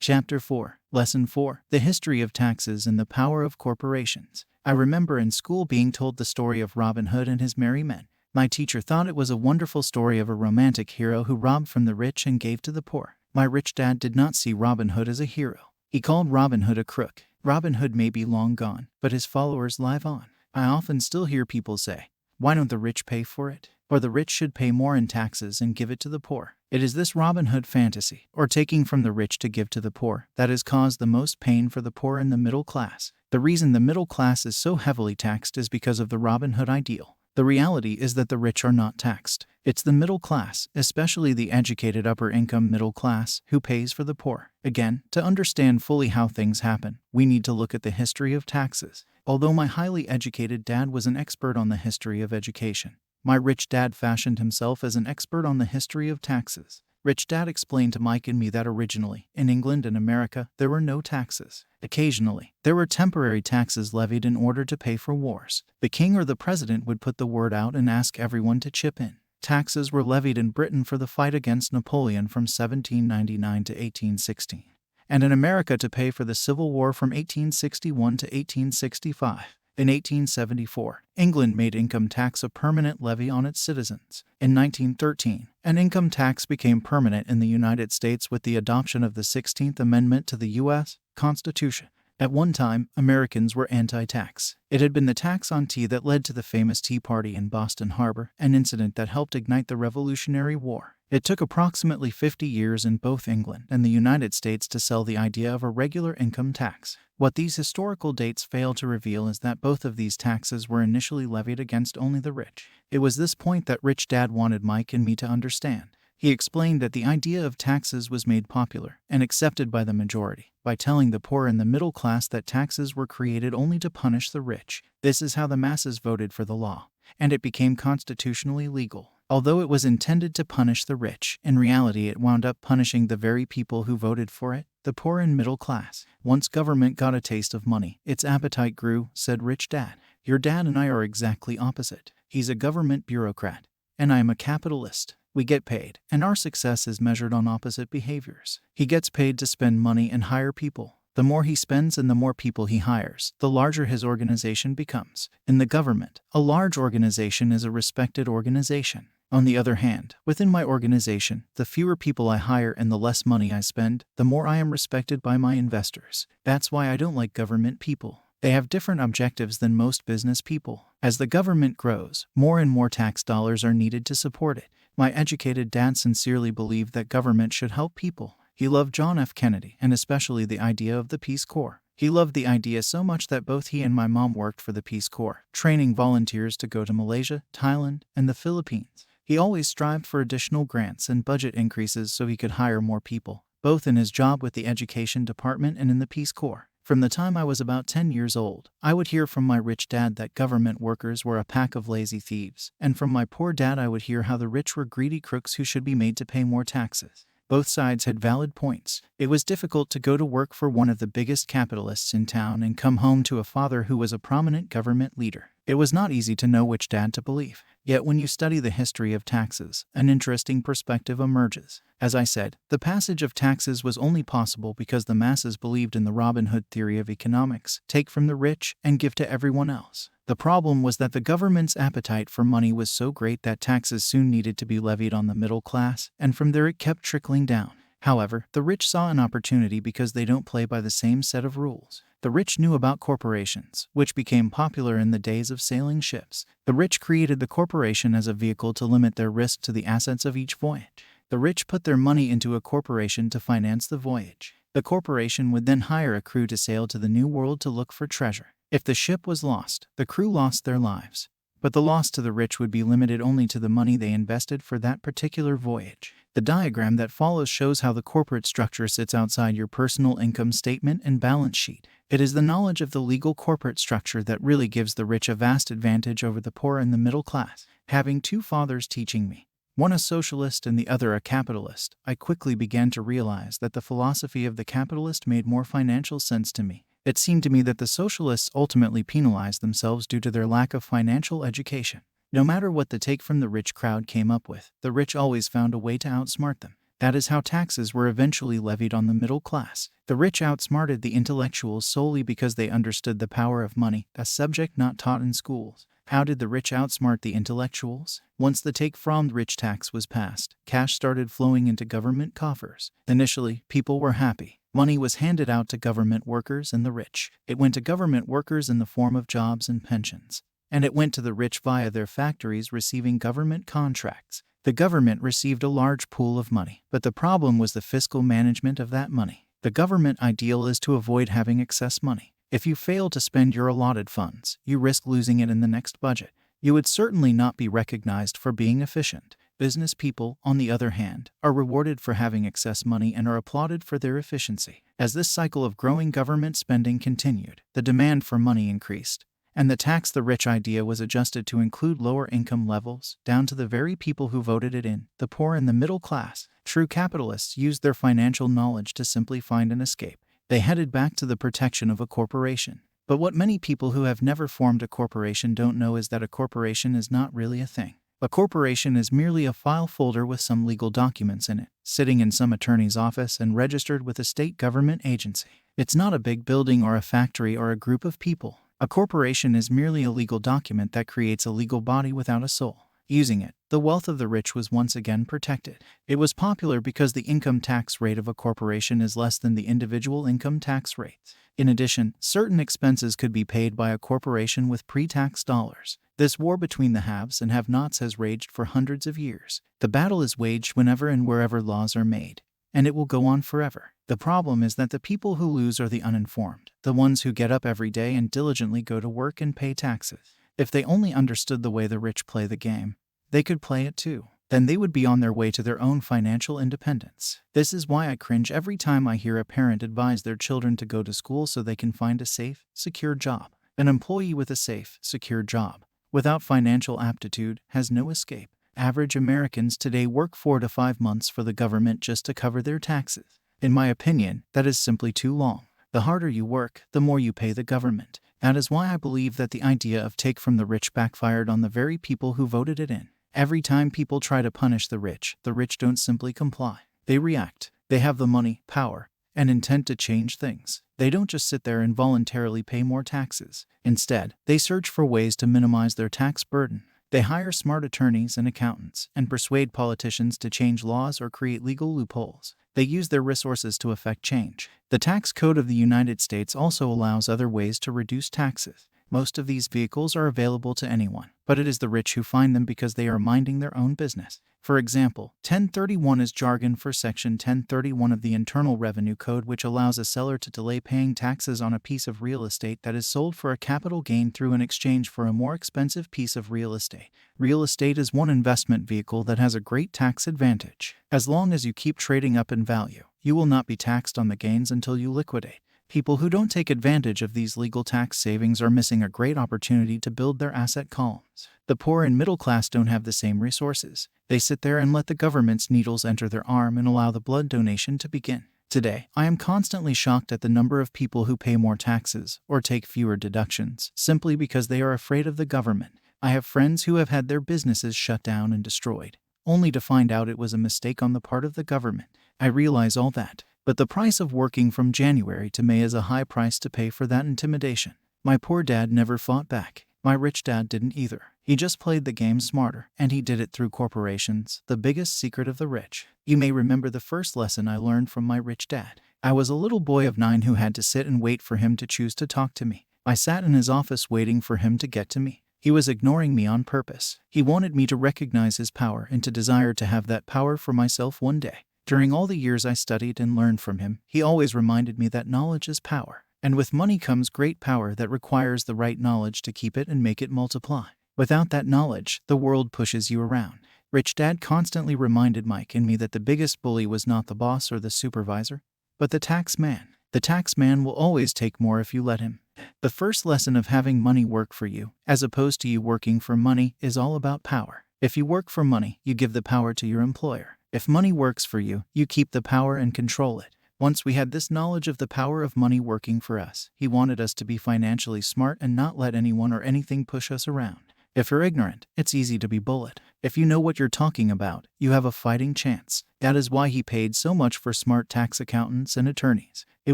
Chapter 4, Lesson 4, The History of Taxes and the Power of Corporations. I remember in school being told the story of Robin Hood and his merry men. My teacher thought it was a wonderful story of a romantic hero who robbed from the rich and gave to the poor. My rich dad did not see Robin Hood as a hero. He called Robin Hood a crook. Robin Hood may be long gone, but his followers live on. I often still hear people say, "Why don't the rich pay for it?" Or the rich should pay more in taxes and give it to the poor. It is this Robin Hood fantasy, or taking from the rich to give to the poor, that has caused the most pain for the poor and the middle class. The reason the middle class is so heavily taxed is because of the Robin Hood ideal. The reality is that the rich are not taxed. It's the middle class, especially the educated upper-income middle class, who pays for the poor. Again, to understand fully how things happen, we need to look at the history of taxes. Although my highly educated dad was an expert on the history of education, my rich dad fashioned himself as an expert on the history of taxes. Rich Dad explained to Mike and me that originally, in England and America, there were no taxes. Occasionally, there were temporary taxes levied in order to pay for wars. The king or the president would put the word out and ask everyone to chip in. Taxes were levied in Britain for the fight against Napoleon from 1799 to 1816, and in America to pay for the Civil War from 1861 to 1865. In 1874, England made income tax a permanent levy on its citizens. In 1913, an income tax became permanent in the United States with the adoption of the 16th Amendment to the U.S. Constitution. At one time, Americans were anti-tax. It had been the tax on tea that led to the famous Tea Party in Boston Harbor, an incident that helped ignite the Revolutionary War. It took approximately 50 years in both England and the United States to sell the idea of a regular income tax. What these historical dates fail to reveal is that both of these taxes were initially levied against only the rich. It was this point that Rich Dad wanted Mike and me to understand. He explained that the idea of taxes was made popular and accepted by the majority by telling the poor and the middle class that taxes were created only to punish the rich. This is how the masses voted for the law, and it became constitutionally legal. Although it was intended to punish the rich, in reality it wound up punishing the very people who voted for it, the poor and middle class. Once government got a taste of money, its appetite grew, said Rich Dad. Your dad and I are exactly opposite. He's a government bureaucrat, and I am a capitalist. We get paid, and our success is measured on opposite behaviors. He gets paid to spend money and hire people. The more he spends and the more people he hires, the larger his organization becomes. In the government, a large organization is a respected organization. On the other hand, within my organization, the fewer people I hire and the less money I spend, the more I am respected by my investors. That's why I don't like government people. They have different objectives than most business people. As the government grows, more and more tax dollars are needed to support it. My educated dad sincerely believed that government should help people. He loved John F. Kennedy and especially the idea of the Peace Corps. He loved the idea so much that both he and my mom worked for the Peace Corps, training volunteers to go to Malaysia, Thailand, and the Philippines. He always strived for additional grants and budget increases so he could hire more people, both in his job with the Education Department and in the Peace Corps. From the time I was about 10 years old, I would hear from my rich dad that government workers were a pack of lazy thieves, and from my poor dad I would hear how the rich were greedy crooks who should be made to pay more taxes. Both sides had valid points. It was difficult to go to work for one of the biggest capitalists in town and come home to a father who was a prominent government leader. It was not easy to know which dad to believe. Yet when you study the history of taxes, an interesting perspective emerges. As I said, the passage of taxes was only possible because the masses believed in the Robin Hood theory of economics: take from the rich and give to everyone else. The problem was that the government's appetite for money was so great that taxes soon needed to be levied on the middle class, and from there it kept trickling down. However, the rich saw an opportunity because they don't play by the same set of rules. The rich knew about corporations, which became popular in the days of sailing ships. The rich created the corporation as a vehicle to limit their risk to the assets of each voyage. The rich put their money into a corporation to finance the voyage. The corporation would then hire a crew to sail to the New World to look for treasure. If the ship was lost, the crew lost their lives. But the loss to the rich would be limited only to the money they invested for that particular voyage. The diagram that follows shows how the corporate structure sits outside your personal income statement and balance sheet. It is the knowledge of the legal corporate structure that really gives the rich a vast advantage over the poor and the middle class. Having two fathers teaching me, one a socialist and the other a capitalist, I quickly began to realize that the philosophy of the capitalist made more financial sense to me. It seemed to me that the socialists ultimately penalized themselves due to their lack of financial education. No matter what the take from the rich crowd came up with, the rich always found a way to outsmart them. That is how taxes were eventually levied on the middle class. The rich outsmarted the intellectuals solely because they understood the power of money, a subject not taught in schools. How did the rich outsmart the intellectuals? Once the take-from-rich tax was passed, cash started flowing into government coffers. Initially, people were happy. Money was handed out to government workers and the rich. It went to government workers in the form of jobs and pensions. And it went to the rich via their factories receiving government contracts. The government received a large pool of money, but the problem was the fiscal management of that money. The government ideal is to avoid having excess money. If you fail to spend your allotted funds, you risk losing it in the next budget. You would certainly not be recognized for being efficient. Business people, on the other hand, are rewarded for having excess money and are applauded for their efficiency. As this cycle of growing government spending continued, the demand for money increased, and the tax the rich idea was adjusted to include lower income levels, down to the very people who voted it in, the poor and the middle class. True capitalists used their financial knowledge to simply find an escape. They headed back to the protection of a corporation. But what many people who have never formed a corporation don't know is that a corporation is not really a thing. A corporation is merely a file folder with some legal documents in it, sitting in some attorney's office and registered with a state government agency. It's not a big building or a factory or a group of people. A corporation is merely a legal document that creates a legal body without a soul. Using it, the wealth of the rich was once again protected. It was popular because the income tax rate of a corporation is less than the individual income tax rates. In addition, certain expenses could be paid by a corporation with pre-tax dollars. This war between the haves and have-nots has raged for hundreds of years. The battle is waged whenever and wherever laws are made, and it will go on forever. The problem is that the people who lose are the uninformed, the ones who get up every day and diligently go to work and pay taxes. If they only understood the way the rich play the game, they could play it too. Then they would be on their way to their own financial independence. This is why I cringe every time I hear a parent advise their children to go to school so they can find a safe, secure job. An employee with a safe, secure job, without financial aptitude, has no escape. Average Americans today work 4 to 5 months for the government just to cover their taxes. In my opinion, that is simply too long. The harder you work, the more you pay the government. That is why I believe that the idea of take from the rich backfired on the very people who voted it in. Every time people try to punish the rich don't simply comply. They react. They have the money, power, and intent to change things. They don't just sit there and voluntarily pay more taxes. Instead, they search for ways to minimize their tax burden. They hire smart attorneys and accountants and persuade politicians to change laws or create legal loopholes. They use their resources to effect change. The tax code of the United States also allows other ways to reduce taxes. Most of these vehicles are available to anyone, but it is the rich who find them because they are minding their own business. For example, 1031 is jargon for Section 1031 of the Internal Revenue Code, which allows a seller to delay paying taxes on a piece of real estate that is sold for a capital gain through an exchange for a more expensive piece of real estate. Real estate is one investment vehicle that has a great tax advantage. As long as you keep trading up in value, you will not be taxed on the gains until you liquidate. People who don't take advantage of these legal tax savings are missing a great opportunity to build their asset columns. The poor and middle class don't have the same resources. They sit there and let the government's needles enter their arm and allow the blood donation to begin. Today, I am constantly shocked at the number of people who pay more taxes or take fewer deductions simply because they are afraid of the government. I have friends who have had their businesses shut down and destroyed, only to find out it was a mistake on the part of the government. I realize all that. But the price of working from January to May is a high price to pay for that intimidation. My poor dad never fought back. My rich dad didn't either. He just played the game smarter, and he did it through corporations, the biggest secret of the rich. You may remember the first lesson I learned from my rich dad. I was a little boy of 9 who had to sit and wait for him to choose to talk to me. I sat in his office waiting for him to get to me. He was ignoring me on purpose. He wanted me to recognize his power and to desire to have that power for myself one day. During all the years I studied and learned from him, he always reminded me that knowledge is power. And with money comes great power that requires the right knowledge to keep it and make it multiply. Without that knowledge, the world pushes you around. Rich Dad constantly reminded Mike and me that the biggest bully was not the boss or the supervisor, but the tax man. The tax man will always take more if you let him. The first lesson of having money work for you, as opposed to you working for money, is all about power. If you work for money, you give the power to your employer. If money works for you, you keep the power and control it. Once we had this knowledge of the power of money working for us, he wanted us to be financially smart and not let anyone or anything push us around. If you're ignorant, it's easy to be bullied. If you know what you're talking about, you have a fighting chance. That is why he paid so much for smart tax accountants and attorneys. It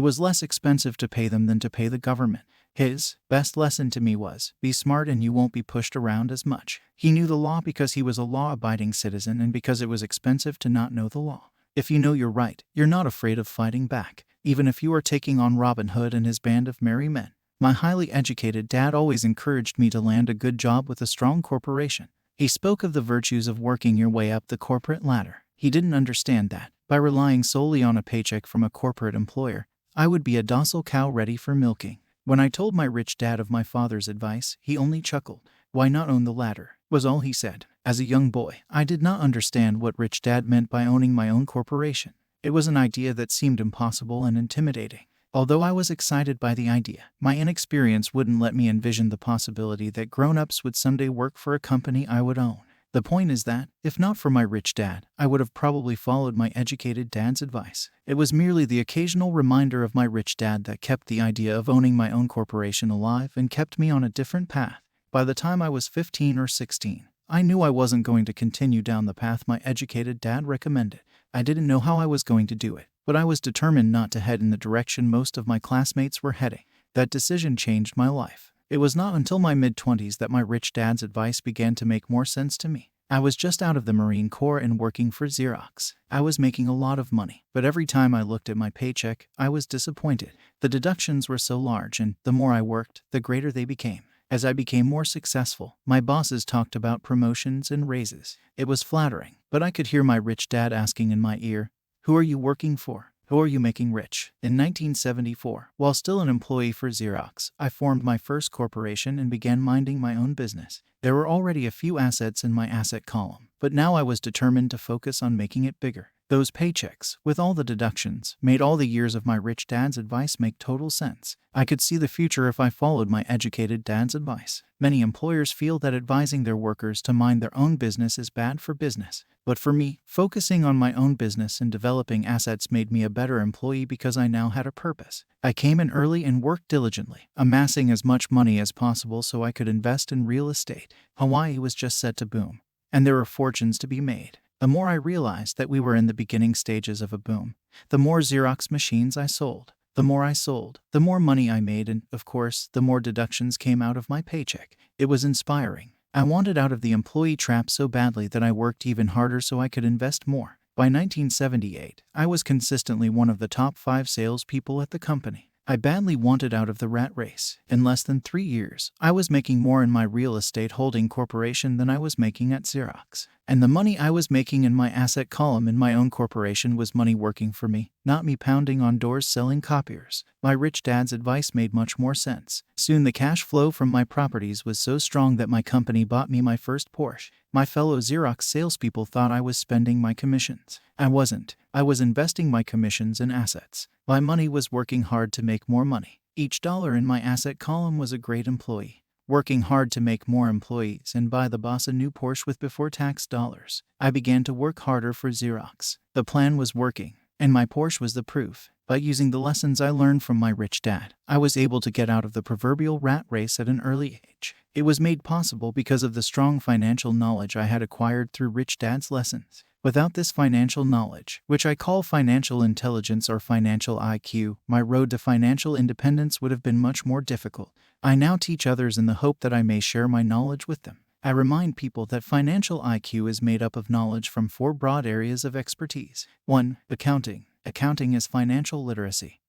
was less expensive to pay them than to pay the government. His best lesson to me was, be smart and you won't be pushed around as much. He knew the law because he was a law-abiding citizen and because it was expensive to not know the law. If you know you're right, you're not afraid of fighting back, even if you are taking on Robin Hood and his band of merry men. My highly educated dad always encouraged me to land a good job with a strong corporation. He spoke of the virtues of working your way up the corporate ladder. He didn't understand that, by relying solely on a paycheck from a corporate employer, I would be a docile cow ready for milking. When I told my rich dad of my father's advice, he only chuckled. Why not own the ladder, was all he said. As a young boy, I did not understand what Rich Dad meant by owning my own corporation. It was an idea that seemed impossible and intimidating. Although I was excited by the idea, my inexperience wouldn't let me envision the possibility that grown-ups would someday work for a company I would own. The point is that, if not for my rich dad, I would have probably followed my educated dad's advice. It was merely the occasional reminder of my rich dad that kept the idea of owning my own corporation alive and kept me on a different path. By the time I was 15 or 16, I knew I wasn't going to continue down the path my educated dad recommended. I didn't know how I was going to do it, but I was determined not to head in the direction most of my classmates were heading. That decision changed my life. It was not until my mid-20s that my rich dad's advice began to make more sense to me. I was just out of the Marine Corps and working for Xerox. I was making a lot of money, but every time I looked at my paycheck, I was disappointed. The deductions were so large, and the more I worked, the greater they became. As I became more successful, my bosses talked about promotions and raises. It was flattering, but I could hear my rich dad asking in my ear, "Who are you working for? Who are you making rich?" In 1974, while still an employee for Xerox, I formed my first corporation and began minding my own business. There were already a few assets in my asset column, but now I was determined to focus on making it bigger. Those paychecks, with all the deductions, made all the years of my rich dad's advice make total sense. I could see the future if I followed my educated dad's advice. Many employers feel that advising their workers to mind their own business is bad for business. But for me, focusing on my own business and developing assets made me a better employee because I now had a purpose. I came in early and worked diligently, amassing as much money as possible so I could invest in real estate. Hawaii was just set to boom, and there were fortunes to be made. The more I realized that we were in the beginning stages of a boom, the more Xerox machines I sold. The more I sold, the more money I made, and, of course, the more deductions came out of my paycheck. It was inspiring. I wanted out of the employee trap so badly that I worked even harder so I could invest more. By 1978, I was consistently one of the top 5 salespeople at the company. I badly wanted out of the rat race. In less than 3 years, I was making more in my real estate holding corporation than I was making at Xerox. And the money I was making in my asset column in my own corporation was money working for me, not me pounding on doors selling copiers. My rich dad's advice made much more sense. Soon the cash flow from my properties was so strong that my company bought me my first Porsche. My fellow Xerox salespeople thought I was spending my commissions. I wasn't. I was investing my commissions in assets. My money was working hard to make more money. Each dollar in my asset column was a great employee, working hard to make more employees and buy the boss a new Porsche with before-tax dollars. I began to work harder for Xerox. The plan was working, and my Porsche was the proof. By using the lessons I learned from my rich dad, I was able to get out of the proverbial rat race at an early age. It was made possible because of the strong financial knowledge I had acquired through rich dad's lessons. Without this financial knowledge, which I call financial intelligence or financial IQ, my road to financial independence would have been much more difficult. I now teach others in the hope that I may share my knowledge with them. I remind people that financial IQ is made up of knowledge from 4 broad areas of expertise. 1. Accounting. Accounting is financial literacy,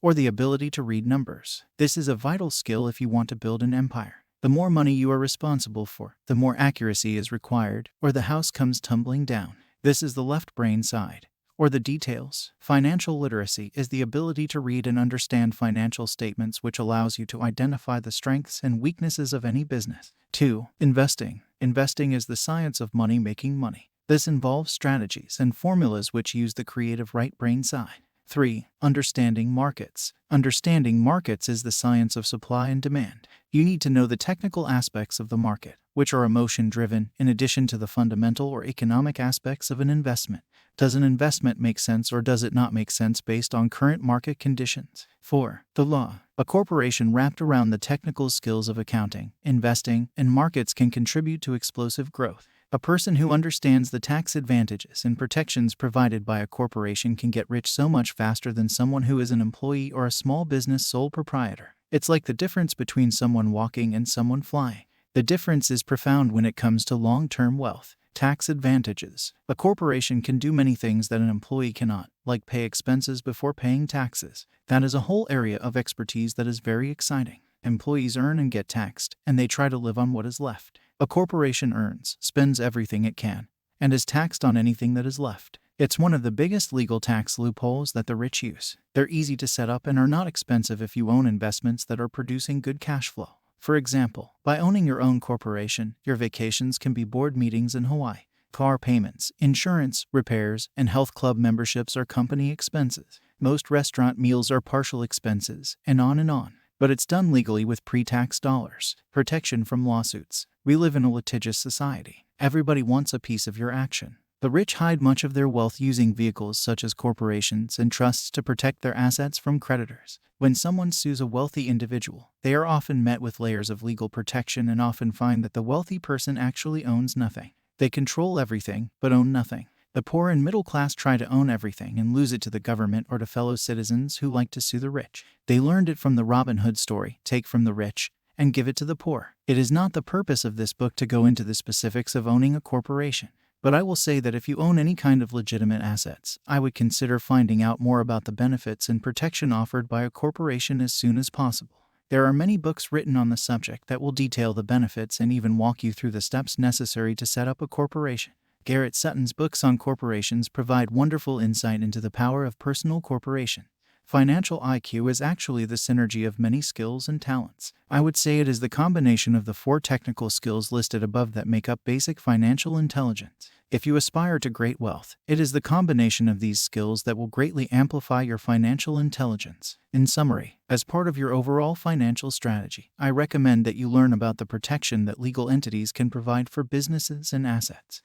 or the ability to read numbers. This is a vital skill if you want to build an empire. The more money you are responsible for, the more accuracy is required, or the house comes tumbling down. This is the left brain side, or the details. Financial literacy is the ability to read and understand financial statements, which allows you to identify the strengths and weaknesses of any business. 2. Investing. Investing is the science of money making money. This involves strategies and formulas which use the creative right brain side. 3. Understanding markets. Understanding markets is the science of supply and demand. You need to know the technical aspects of the market, which are emotion-driven, in addition to the fundamental or economic aspects of an investment. Does an investment make sense or does it not make sense based on current market conditions? 4. The law. A corporation wrapped around the technical skills of accounting, investing, and markets can contribute to explosive growth. A person who understands the tax advantages and protections provided by a corporation can get rich so much faster than someone who is an employee or a small business sole proprietor. It's like the difference between someone walking and someone flying. The difference is profound when it comes to long-term wealth. Tax advantages. A corporation can do many things that an employee cannot, like pay expenses before paying taxes. That is a whole area of expertise that is very exciting. Employees earn and get taxed, and they try to live on what is left. A corporation earns, spends everything it can, and is taxed on anything that is left. It's one of the biggest legal tax loopholes that the rich use. They're easy to set up and are not expensive if you own investments that are producing good cash flow. For example, by owning your own corporation, your vacations can be board meetings in Hawaii. Car payments, insurance, repairs, and health club memberships are company expenses. Most restaurant meals are partial expenses, and on and on. But it's done legally with pre-tax dollars. Protection from lawsuits. We live in a litigious society. Everybody wants a piece of your action. The rich hide much of their wealth using vehicles such as corporations and trusts to protect their assets from creditors. When someone sues a wealthy individual, they are often met with layers of legal protection and often find that the wealthy person actually owns nothing. They control everything, but own nothing. The poor and middle class try to own everything and lose it to the government or to fellow citizens who like to sue the rich. They learned it from the Robin Hood story, take from the rich and give it to the poor. It is not the purpose of this book to go into the specifics of owning a corporation. But I will say that if you own any kind of legitimate assets, I would consider finding out more about the benefits and protection offered by a corporation as soon as possible. There are many books written on the subject that will detail the benefits and even walk you through the steps necessary to set up a corporation. Garrett Sutton's books on corporations provide wonderful insight into the power of personal corporation. Financial IQ is actually the synergy of many skills and talents. I would say it is the combination of the 4 technical skills listed above that make up basic financial intelligence. If you aspire to great wealth, it is the combination of these skills that will greatly amplify your financial intelligence. In summary, as part of your overall financial strategy, I recommend that you learn about the protection that legal entities can provide for businesses and assets.